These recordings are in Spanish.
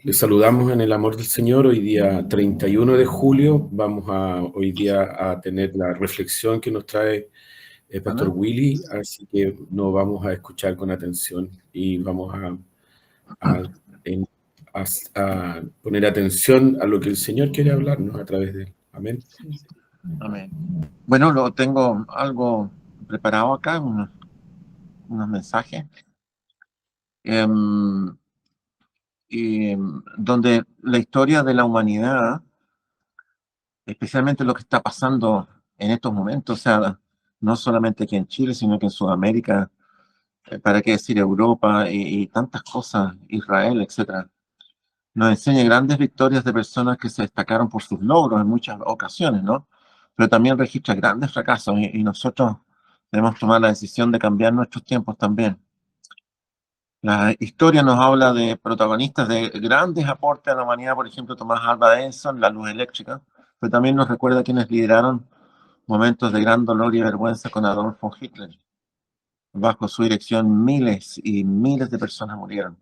Les saludamos en el amor del Señor. Hoy día 31 de julio vamos hoy día a tener la reflexión que nos trae el Pastor Ana. Willy, así que nos vamos a escuchar con atención y vamos a- en- a poner atención a lo que el Señor quiere hablarnos a través de él. Amén. Amén. Bueno, tengo algo preparado acá, unos mensajes, donde la historia de la humanidad, especialmente lo que está pasando en estos momentos, o sea, no solamente aquí en Chile, sino que en Sudamérica, para qué decir Europa y tantas cosas, Israel, etcétera, nos enseña grandes victorias de personas que se destacaron por sus logros en muchas ocasiones, ¿no? Pero también registra grandes fracasos y nosotros debemos tomar la decisión de cambiar nuestros tiempos también. La historia nos habla de protagonistas de grandes aportes a la humanidad, por ejemplo, Tomás Alva Edison, la luz eléctrica, pero también nos recuerda a quienes lideraron momentos de gran dolor y vergüenza con Adolfo Hitler. Bajo su dirección miles y miles de personas murieron.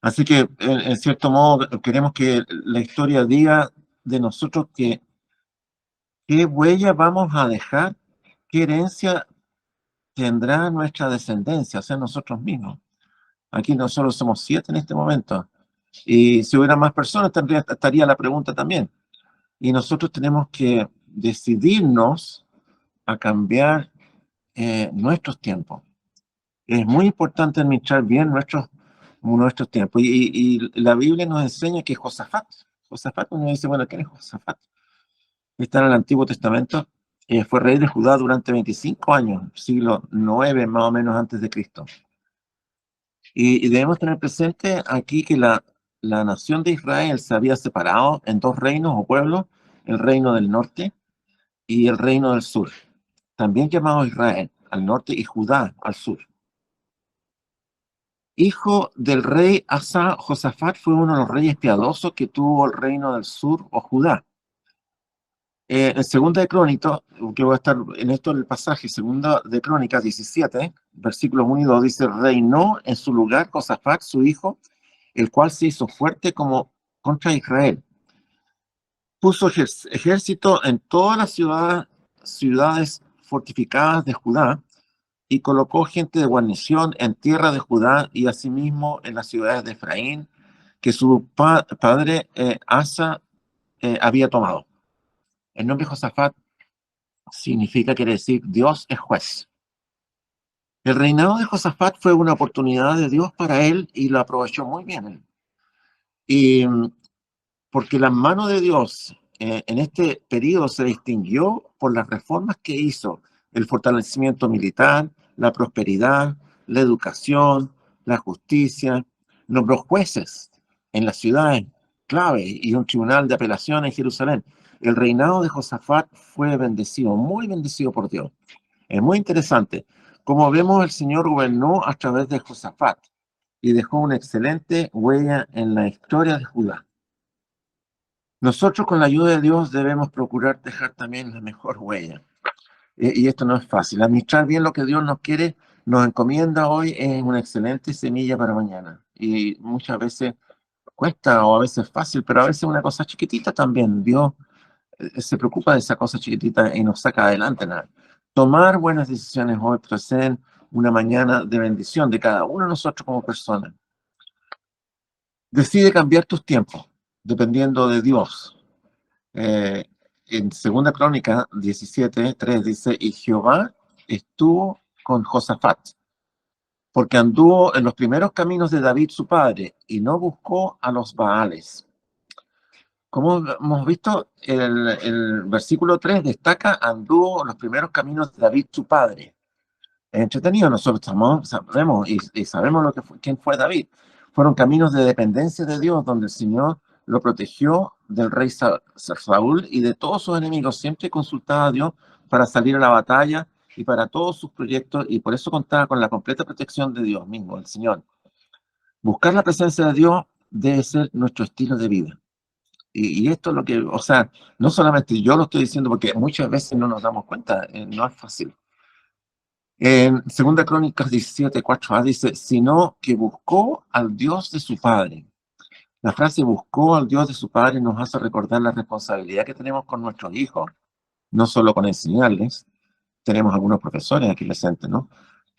Así que, en cierto modo, queremos que la historia diga de nosotros qué huella vamos a dejar, qué herencia tendrá nuestra descendencia, o sea, nosotros mismos. Aquí nosotros somos 7 en este momento. Y si hubiera más personas, estaría la pregunta también. Y nosotros tenemos que decidirnos a cambiar nuestros tiempos. Es muy importante administrar bien nuestros tiempos. Y la Biblia nos enseña que Josafat, uno dice, bueno, ¿quién es Josafat? Está en el Antiguo Testamento. Fue rey de Judá durante 25 años, siglo 9 más o menos antes de Cristo. Y debemos tener presente aquí que la nación de Israel se había separado en 2 reinos o pueblos, el reino del norte y el reino del sur, también llamado Israel al norte y Judá al sur. Hijo del rey Asa, Josafat fue uno de los reyes piadosos que tuvo el reino del sur o Judá. En segunda de Crónicas, que voy a estar en esto en el pasaje, segunda de Crónicas 17, versículos 1 y 2, dice, reinó en su lugar Josafat, su hijo, el cual se hizo fuerte como contra Israel. Puso ejército en todas las ciudades fortificadas de Judá y colocó gente de guarnición en tierra de Judá y asimismo en las ciudades de Efraín, que su padre Asa había tomado. El nombre Josafat quiere decir Dios es juez. El reinado de Josafat fue una oportunidad de Dios para él y lo aprovechó muy bien. Y porque la mano de Dios en este periodo se distinguió por las reformas que hizo, el fortalecimiento militar, la prosperidad, la educación, la justicia, nombró jueces en las ciudades clave y un tribunal de apelación en Jerusalén. El reinado de Josafat fue bendecido, muy bendecido por Dios. Es muy interesante. Como vemos, el Señor gobernó a través de Josafat y dejó una excelente huella en la historia de Judá. Nosotros con la ayuda de Dios debemos procurar dejar también la mejor huella. Y esto no es fácil. Administrar bien lo que Dios nos quiere, nos encomienda hoy es una excelente semilla para mañana. Y muchas veces cuesta o a veces es fácil, pero a veces una cosa chiquitita también. Dios se preocupa de esa cosa chiquitita y nos saca adelante. Tomar buenas decisiones hoy presenten una mañana de bendición de cada uno de nosotros como personas. Decide cambiar tus tiempos dependiendo de Dios. En segunda Crónica 17:3 dice, y Jehová estuvo con Josafat, porque anduvo en los primeros caminos de David su padre, y no buscó a los Baales. Como hemos visto, el versículo 3 destaca, anduvo en los primeros caminos de David su padre. Es entretenido, nosotros sabemos y sabemos quién fue David. Fueron caminos de dependencia de Dios, donde el Señor lo protegió del rey Saúl y de todos sus enemigos. Siempre consultaba a Dios para salir a la batalla y para todos sus proyectos, y por eso contaba con la completa protección de Dios mismo, el Señor. Buscar la presencia de Dios debe ser nuestro estilo de vida. Y esto es lo que, o sea, no solamente yo lo estoy diciendo porque muchas veces no nos damos cuenta, no es fácil. En 2 Crónicas 17:4a dice, sino que buscó al Dios de su padre. La frase buscó al Dios de su padre nos hace recordar la responsabilidad que tenemos con nuestros hijos, no solo con enseñarles, tenemos algunos profesores aquí presentes, ¿no?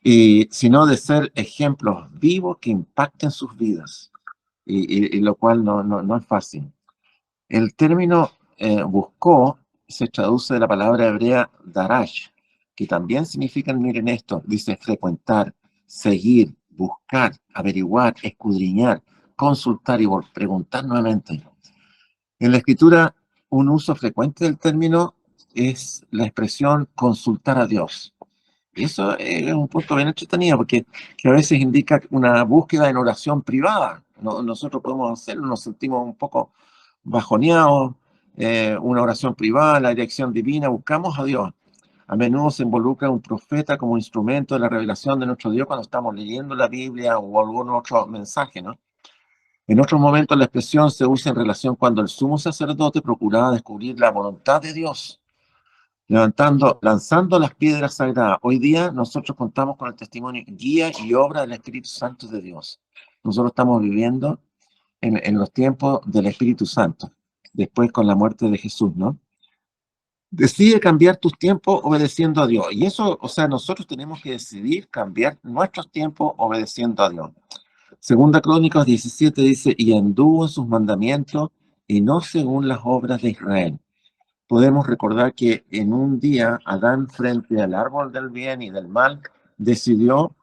Y sino de ser ejemplos vivos que impacten sus vidas, y lo cual no es fácil. El término buscó se traduce de la palabra hebrea darash, que también significa, miren esto, dice frecuentar, seguir, buscar, averiguar, escudriñar, consultar y preguntar nuevamente. En la escritura, un uso frecuente del término es la expresión consultar a Dios. Eso es un punto bien entretenido porque que a veces indica una búsqueda en oración privada. Nosotros podemos hacerlo, nos sentimos un poco bajoneados, una oración privada, la dirección divina, buscamos a Dios. A menudo se involucra un profeta como instrumento de la revelación de nuestro Dios cuando estamos leyendo la Biblia o algún otro mensaje, ¿no? En otros momentos la expresión se usa en relación cuando el sumo sacerdote procuraba descubrir la voluntad de Dios lanzando las piedras sagradas. Hoy día nosotros contamos con el testimonio, guía y obra del Espíritu Santo de Dios. Nosotros estamos viviendo en los tiempos del Espíritu Santo, después con la muerte de Jesús, ¿no? Decide cambiar tus tiempos obedeciendo a Dios. Y eso, o sea, nosotros tenemos que decidir cambiar nuestros tiempos obedeciendo a Dios. Segunda Crónicas 17 dice, y anduvo en sus mandamientos y no según las obras de Israel. Podemos recordar que en un día Adán, frente al árbol del bien y del mal, decidió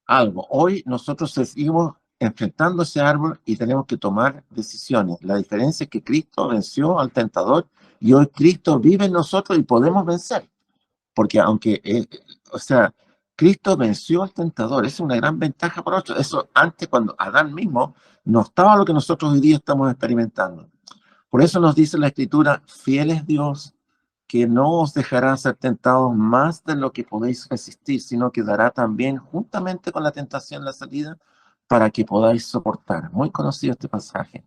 algo. Hoy nosotros seguimos enfrentando ese árbol y tenemos que tomar decisiones. La diferencia es que Cristo venció al tentador y hoy Cristo vive en nosotros y podemos vencer. Porque aunque, o sea, Cristo venció al tentador, esa es una gran ventaja para nosotros. Eso antes, cuando Adán mismo no estaba lo que nosotros hoy día estamos experimentando. Por eso nos dice la Escritura, fiel es Dios, que no os dejará ser tentados más de lo que podéis resistir, sino que dará también juntamente con la tentación la salida para que podáis soportar. Muy conocido este pasaje.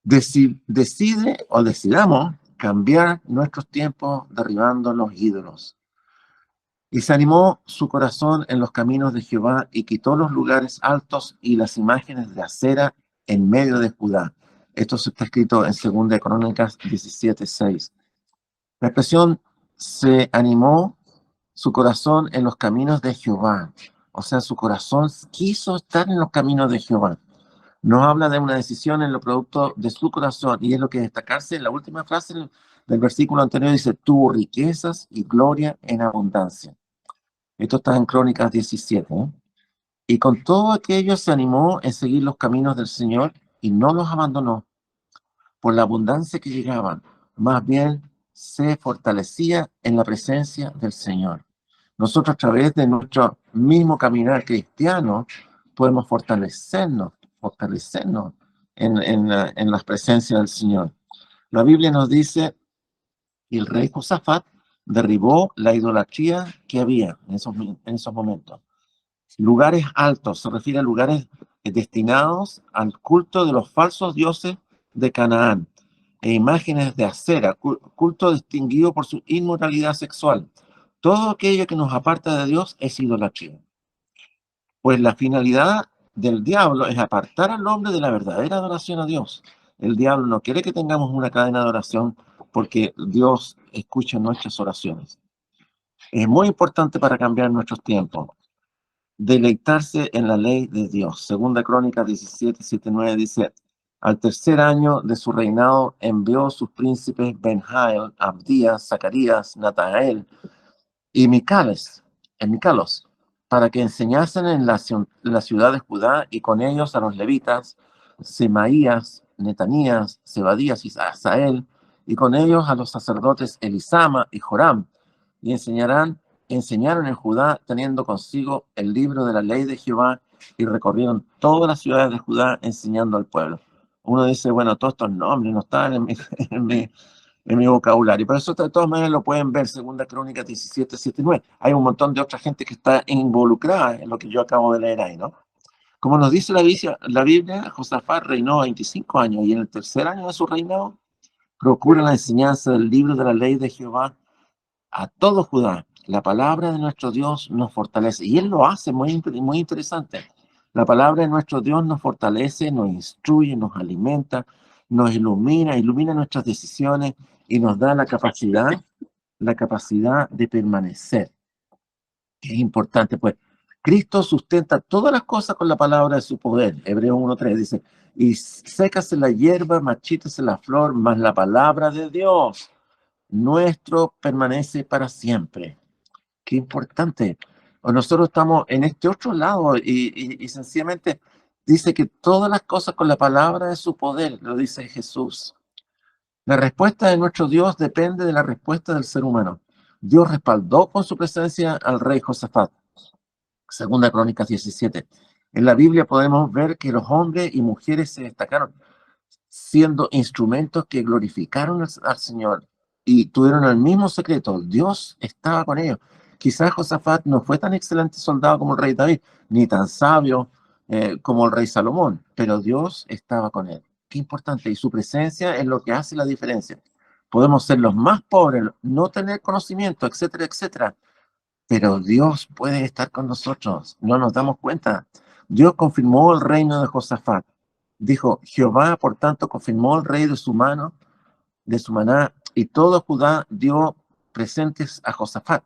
Decide o decidamos cambiar nuestros tiempos derribando los ídolos. Y se animó su corazón en los caminos de Jehová y quitó los lugares altos y las imágenes de acera en medio de Judá. Esto está escrito en 2 Crónicas 17:6. La expresión se animó su corazón en los caminos de Jehová. O sea, su corazón quiso estar en los caminos de Jehová. Nos habla de una decisión en lo producto de su corazón y es lo que destacarse en la última frase del versículo anterior. Dice, tuvo riquezas y gloria en abundancia. Esto está en Crónicas 17. Y con todo aquello se animó en seguir los caminos del Señor y no los abandonó por la abundancia que llegaban. Más bien se fortalecía en la presencia del Señor. Nosotros a través de nuestro mismo caminar cristiano podemos fortalecernos en la presencia del Señor. La Biblia nos dice, y el rey Josafat derribó la idolatría que había en esos momentos. Lugares altos, se refiere a lugares destinados al culto de los falsos dioses de Canaán, e imágenes de acera, culto distinguido por su inmoralidad sexual. Todo aquello que nos aparta de Dios es idolatría. Pues la finalidad del diablo es apartar al hombre de la verdadera adoración a Dios. El diablo no quiere que tengamos una cadena de oración porque Dios escucha nuestras oraciones. Es muy importante para cambiar nuestros tiempos. Deleitarse en la ley de Dios. Segunda Crónica 17:7-9 dice, al tercer año de su reinado envió sus príncipes Benjael, Abdías, Zacarías, Natanael y Micalos, para que enseñasen en la ciudad de Judá y con ellos a los levitas, Semaías, Netanías, Zebadías y Asael, y con ellos a los sacerdotes Elisama y Joram, y enseñaron en Judá teniendo consigo el libro de la ley de Jehová y recorrieron todas las ciudades de Judá enseñando al pueblo. Uno dice, bueno, todos estos nombres no están en mi vocabulario, pero eso de todas maneras lo pueden ver, Segunda Crónica 17:7-9. Hay un montón de otra gente que está involucrada en lo que yo acabo de leer ahí, ¿no? Como nos dice la Biblia, Josafat reinó 25 años y en el tercer año de su reinado procura la enseñanza del libro de la ley de Jehová a todo Judá. La palabra de nuestro Dios nos fortalece y él lo hace muy interesante. La palabra de nuestro Dios nos fortalece, nos instruye, nos alimenta, nos ilumina nuestras decisiones y nos da la capacidad de permanecer, que es importante, pues. Cristo sustenta todas las cosas con la palabra de su poder. Hebreos 1:3 dice, y sécase la hierba, marchítase la flor, mas la palabra de Dios nuestro permanece para siempre. Qué importante. O nosotros estamos en este otro lado y sencillamente dice que todas las cosas con la palabra de su poder, lo dice Jesús. La respuesta de nuestro Dios depende de la respuesta del ser humano. Dios respaldó con su presencia al rey Josafat. Segunda Crónicas 17. En la Biblia podemos ver que los hombres y mujeres se destacaron siendo instrumentos que glorificaron al Señor y tuvieron el mismo secreto. Dios estaba con ellos. Quizás Josafat no fue tan excelente soldado como el rey David, ni tan sabio como el rey Salomón, pero Dios estaba con él. Qué importante. Y su presencia es lo que hace la diferencia. Podemos ser los más pobres, no tener conocimiento, etcétera, etcétera, pero Dios puede estar con nosotros. No nos damos cuenta. Dios confirmó el reino de Josafat. Dijo, Jehová, por tanto, confirmó el rey de su mano, de su maná, y todo Judá dio presentes a Josafat,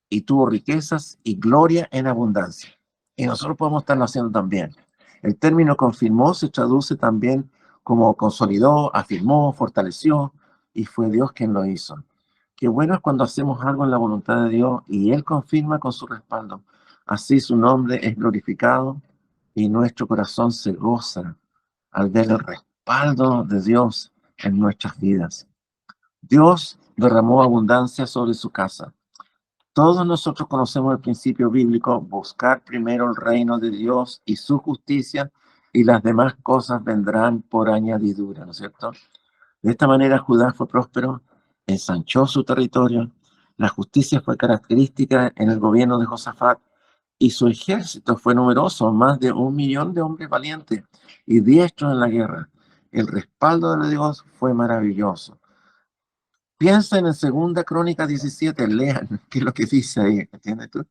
y tuvo riquezas y gloria en abundancia. Y nosotros podemos estarlo haciendo también. El término confirmó se traduce también como consolidó, afirmó, fortaleció, y fue Dios quien lo hizo. Qué bueno es cuando hacemos algo en la voluntad de Dios y Él confirma con su respaldo. Así su nombre es glorificado y nuestro corazón se goza al ver el respaldo de Dios en nuestras vidas. Dios derramó abundancia sobre su casa. Todos nosotros conocemos el principio bíblico, buscar primero el reino de Dios y su justicia, y las demás cosas vendrán por añadidura, ¿no es cierto? De esta manera Judá fue próspero, ensanchó su territorio, la justicia fue característica en el gobierno de Josafat, y su ejército fue numeroso, más de 1 millón de hombres valientes y diestros en la guerra. El respaldo de Dios fue maravilloso. Piensen en 2 Crónicas 17, lean qué es lo que dice ahí, ¿entiendes tú?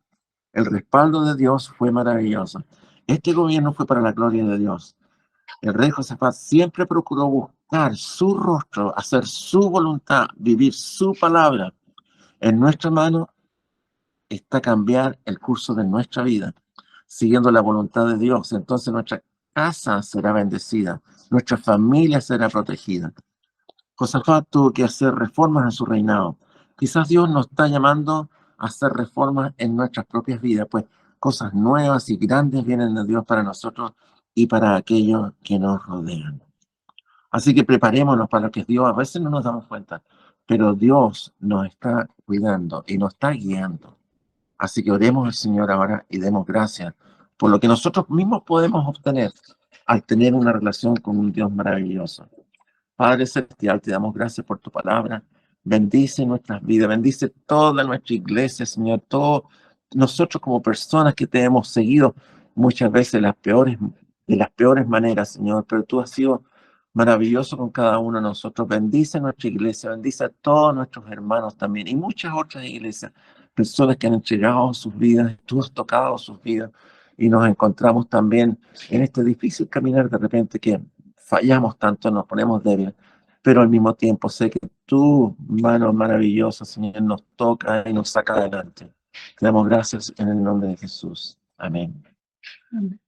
El respaldo de Dios fue maravilloso. Este gobierno fue para la gloria de Dios. El rey Josafat siempre procuró buscar su rostro, hacer su voluntad, vivir su palabra. En nuestra mano está cambiar el curso de nuestra vida, siguiendo la voluntad de Dios. Entonces nuestra casa será bendecida, nuestra familia será protegida. Josafat tuvo que hacer reformas en su reinado. Quizás Dios nos está llamando a hacer reformas en nuestras propias vidas, pues cosas nuevas y grandes vienen de Dios para nosotros y para aquellos que nos rodean. Así que preparémonos para lo que es Dios. A veces no nos damos cuenta, pero Dios nos está cuidando y nos está guiando. Así que oremos al Señor ahora y demos gracias por lo que nosotros mismos podemos obtener al tener una relación con un Dios maravilloso. Padre Celestial, te damos gracias por tu palabra. Bendice nuestras vidas, bendice toda nuestra iglesia, Señor. Todos nosotros como personas que te hemos seguido muchas veces de las peores maneras, Señor, pero tú has sido maravilloso con cada uno de nosotros. Bendice nuestra iglesia, bendice a todos nuestros hermanos también y muchas otras iglesias, personas que han entregado sus vidas, tú has tocado sus vidas y nos encontramos también en este difícil caminar de repente que fallamos tanto, nos ponemos débiles, pero al mismo tiempo sé que tu mano maravillosa, Señor, nos toca y nos saca adelante. Te damos gracias en el nombre de Jesús. Amén. Amén.